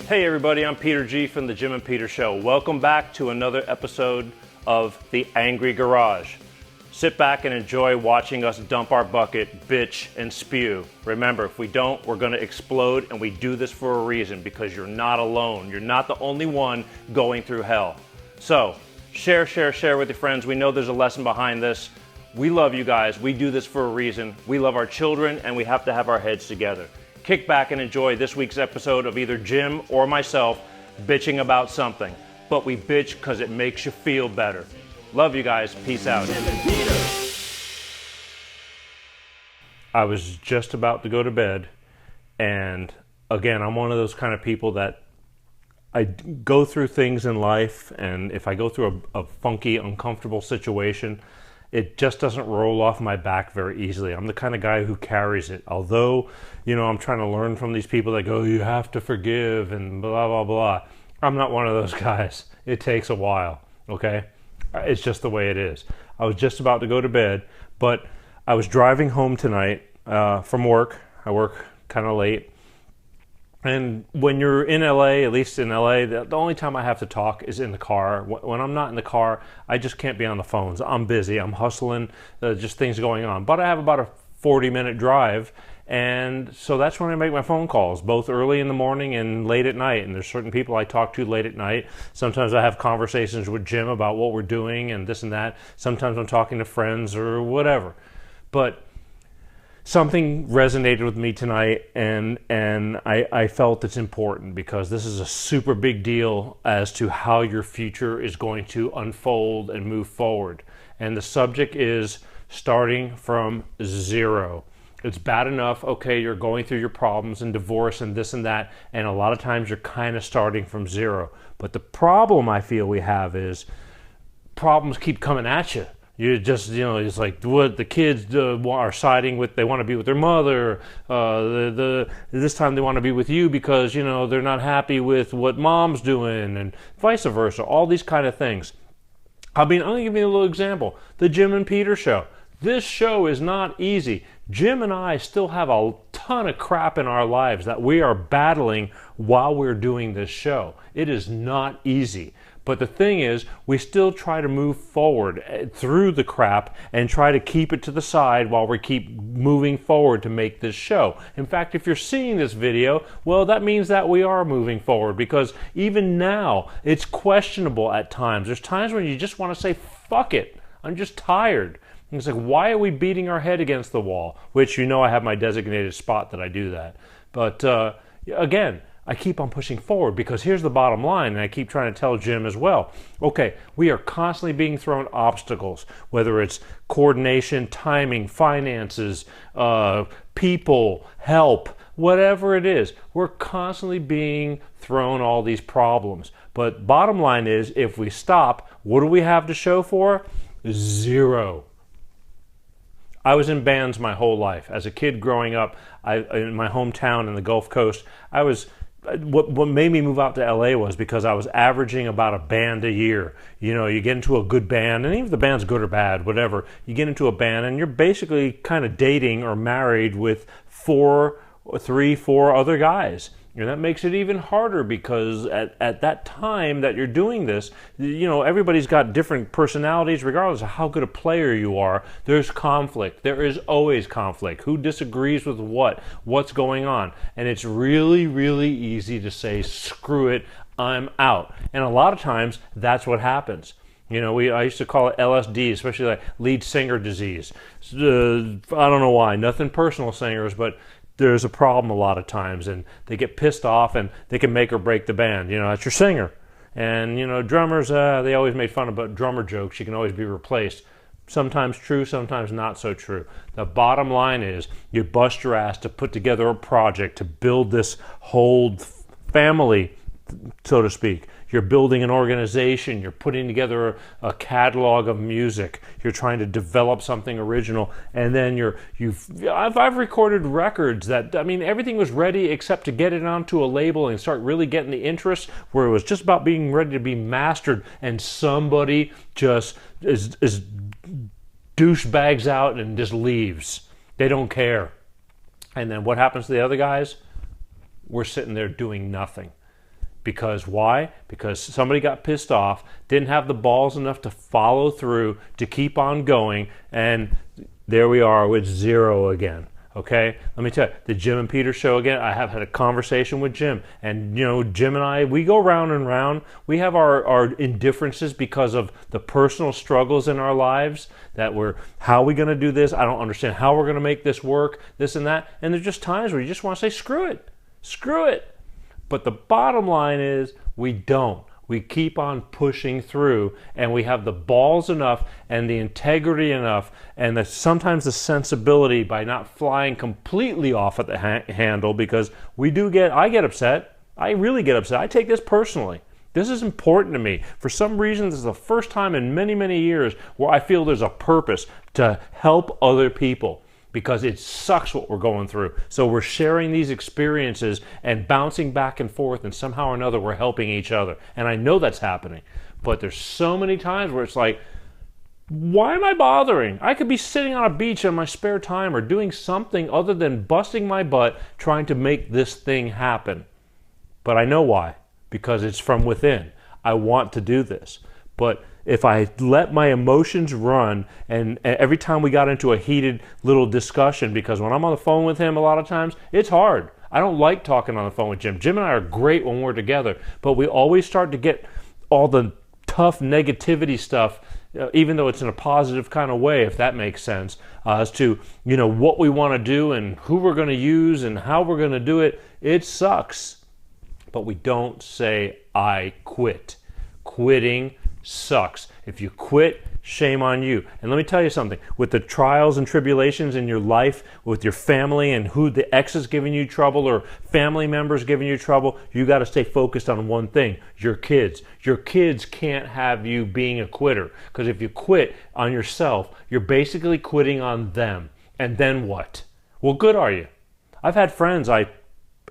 Hey everybody, I'm Peter G from the Jim and Peter Show. Welcome back to another episode of The Angry Garage. Sit back and enjoy watching us dump our bucket, bitch, and spew. Remember, if we don't, we're gonna explode, and we do this for a reason, because you're not alone. You're not the only one going through hell. So, share with your friends. We know there's a lesson behind this. We love you guys. We do this for a reason. We love our children, and we have to have our heads together. Kick back and enjoy this week's episode of either Jim or myself bitching about something. But we bitch because it makes you feel better. Love you guys. Peace out. I was just about to go to bed, and again, I'm one of those kind of people that I go through things in life, and if I go through a funky, uncomfortable situation, it just doesn't roll off my back very easily. I'm the kind of guy who carries it. Although, you know, I'm trying to learn from these people that go, you have to forgive and blah, blah, blah. I'm not one of those guys. It takes a while, okay? It's just the way it is. I was just about to go to bed, but I was driving home tonight from work. I work kind of late. And when you're in LA, at least in LA, the only time I have to talk is in the car. When I'm not in the car, I just can't be on the phones. I'm busy, I'm hustling, just things going on. But I have about a 40-minute drive, and so that's when I make my phone calls, both early in the morning and late at night. And there's certain people I talk to late at night. Sometimes I have conversations with Jim about what we're doing and this and that. Sometimes I'm talking to friends or whatever. But something resonated with me tonight, and I felt it's important because this is a super big deal as to how your future is going to unfold and move forward. And the subject is starting from zero. It's bad enough, okay, you're going through your problems and divorce and this and that, and a lot of times you're kind of starting from zero. But the problem I feel we have is problems keep coming at you. You just, you know, it's like what the kids are siding with. They want to be with their mother. This time they want to be with you because, you know, they're not happy with what mom's doing, and vice versa. All these kind of things. I mean, I'm going to give you a little example. The Jim and Peter Show. This show is not easy. Jim and I still have a ton of crap in our lives that we are battling while we're doing this show. It is not easy. But the thing is, we still try to move forward through the crap and try to keep it to the side while we keep moving forward to make this show. In fact, if you're seeing this video, well, that means that we are moving forward, because even now, it's questionable at times. There's times when you just want to say, fuck it, I'm just tired. And it's like, why are we beating our head against the wall? Which, you know, I have my designated spot that I do that. But again, I keep on pushing forward, because here's the bottom line, and I keep trying to tell Jim as well. Okay, we are constantly being thrown obstacles, whether it's coordination, timing, finances, people, help, whatever it is. We're constantly being thrown all these problems. But bottom line is, if we stop, what do we have to show for? Zero. I was in bands my whole life. As a kid growing up, in my hometown in the Gulf Coast, what made me move out to LA was because I was averaging about a band a year. You know, you get into a good band, and even if the band's good or bad, whatever, you get into a band and you're basically kind of dating or married with 4 other guys. And that makes it even harder, because at that time that you're doing this, you know, everybody's got different personalities. Regardless of how good a player you are, there's conflict. There is always conflict. Who disagrees with what? What's going on? And it's really, really easy to say, screw it, I'm out. And a lot of times, that's what happens. You know, I used to call it LSD, especially like lead singer disease. I don't know why. Nothing personal, singers, but there's a problem a lot of times, and they get pissed off, and they can make or break the band. You know, that's your singer. And, you know, drummers, they always made fun about drummer jokes. You can always be replaced. Sometimes true, sometimes not so true. The bottom line is, you bust your ass to put together a project to build this whole family, so to speak. You're building an organization. You're putting together a catalog of music. You're trying to develop something original, and then I've recorded records that, I mean, everything was ready except to get it onto a label and start really getting the interest, where it was just about being ready to be mastered, and somebody just is douchebags out and just leaves. They don't care. And then what happens to the other guys? We're sitting there doing nothing. Because why? Because somebody got pissed off, didn't have the balls enough to follow through, to keep on going, and there we are with zero again. Okay, let me tell you, the Jim and Peter show again. I have had a conversation with Jim, and Jim and I, we go round and round. We have our indifferences because of the personal struggles in our lives, that how are we going to do this? I don't understand how we're going to make this work, this and that. And there's just times where you just want to say, screw it. But the bottom line is, we don't. We keep on pushing through, and we have the balls enough and the integrity enough and sometimes the sensibility by not flying completely off at the handle, because I get upset. I really get upset. I take this personally. This is important to me. For some reason, this is the first time in many, many years where I feel there's a purpose to help other people, because it sucks what we're going through. So we're sharing these experiences and bouncing back and forth, and somehow or another we're helping each other. And I know that's happening. But there's so many times where it's like, why am I bothering? I could be sitting on a beach in my spare time or doing something other than busting my butt trying to make this thing happen. But I know why. Because it's from within. I want to do this. But if I let my emotions run, and every time we got into a heated little discussion, because when I'm on the phone with him a lot of times, it's hard. I don't like talking on the phone with Jim. Jim and I are great when we're together, but we always start to get all the tough negativity stuff, even though it's in a positive kind of way, if that makes sense, as to what we want to do and who we're going to use and how we're going to do it. It sucks. But we don't say, I quit. Quitting sucks. If you quit, shame on you. And let me tell you something, with the trials and tribulations in your life, with your family, and who the ex is giving you trouble or family members giving you trouble, you got to stay focused on one thing: your kids. Your kids can't have you being a quitter, because if you quit on yourself, you're basically quitting on them. And then what? Well, good are you? I've had friends,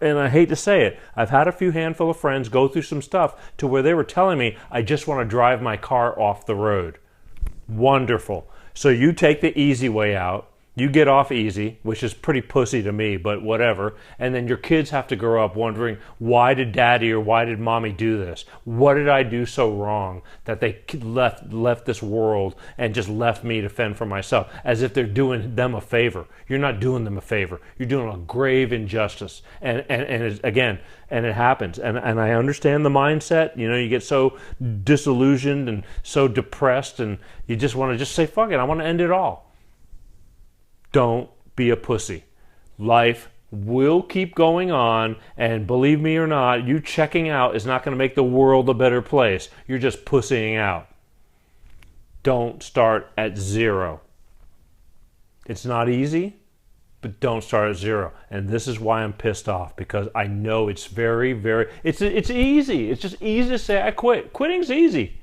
and I hate to say it, I've had a few handful of friends go through some stuff to where they were telling me, I just want to drive my car off the road. Wonderful. So you take the easy way out. You get off easy, which is pretty pussy to me, but whatever. And then your kids have to grow up wondering, why did daddy or why did mommy do this? What did I do so wrong that they left this world and just left me to fend for myself? As if they're doing them a favor. You're not doing them a favor. You're doing a grave injustice. And it happens. And I understand the mindset. You get so disillusioned and so depressed, and you just want to just say, fuck it, I want to end it all. Don't be a pussy. Life will keep going on, and believe me or not, you checking out is not going to make the world a better place. You're just pussying out. Don't start at zero. It's not easy, but don't start at zero. And this is why I'm pissed off, because I know it's very, very, it's easy. It's just easy to say I quit. Quitting's easy.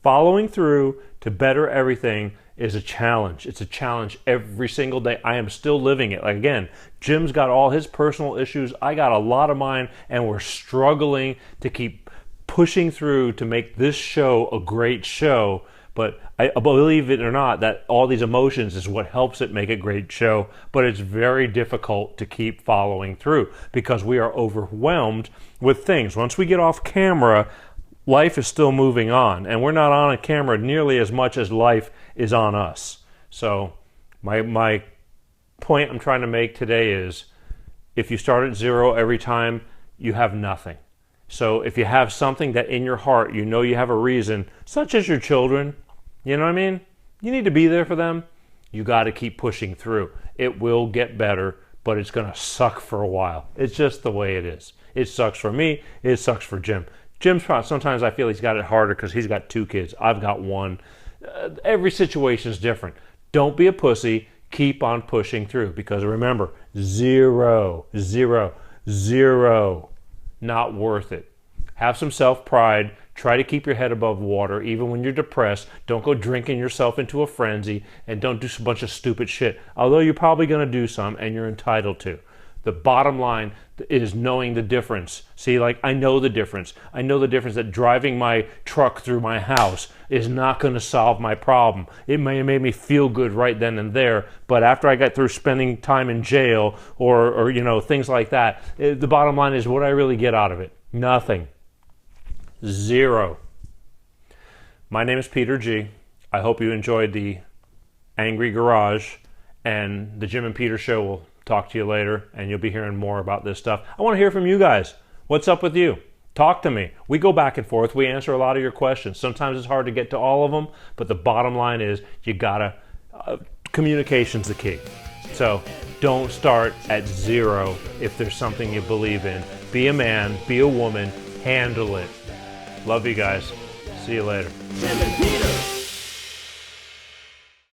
Following through to better everything is a challenge. It's a challenge every single day. I am still living it. Like, again, Jim's got all his personal issues. I got a lot of mine, and we're struggling to keep pushing through to make this show a great show. But I believe it or not, that all these emotions is what helps it make a great show. But it's very difficult to keep following through because we are overwhelmed with things. Once we get off camera, life is still moving on, and we're not on a camera nearly as much as life is on us. So my point I'm trying to make today is, if you start at zero every time, you have nothing. So if you have something that in your heart you know you have a reason, such as your children, you know what I mean? You need to be there for them. You got to keep pushing through. It will get better, but it's going to suck for a while. It's just the way it is. It sucks for me. It sucks for Jim. Sometimes I feel he's got it harder because he's got 2 kids. I've got 1. Every situation is different. Don't be a pussy. Keep on pushing through, because remember, zero, not worth it. Have some self-pride. Try to keep your head above water even when you're depressed. Don't go drinking yourself into a frenzy, and don't do a bunch of stupid shit, although you're probably going to do some and you're entitled to. The bottom line is knowing the difference. See, like, I know the difference. I know the difference that driving my truck through my house is not going to solve my problem. It may have made me feel good right then and there, but after I got through spending time in jail or things like that, the bottom line is, what I really get out of it? Nothing. 0. My name is Peter G. I hope you enjoyed the Angry Garage, and the Jim and Peter Show will talk to you later, and you'll be hearing more about this stuff. I want to hear from you guys. What's up with you? Talk to me. We go back and forth. We answer a lot of your questions. Sometimes it's hard to get to all of them, but the bottom line is you gotta, communication's the key. So don't start at 0 if there's something you believe in. Be a man, be a woman, handle it. Love you guys. See you later.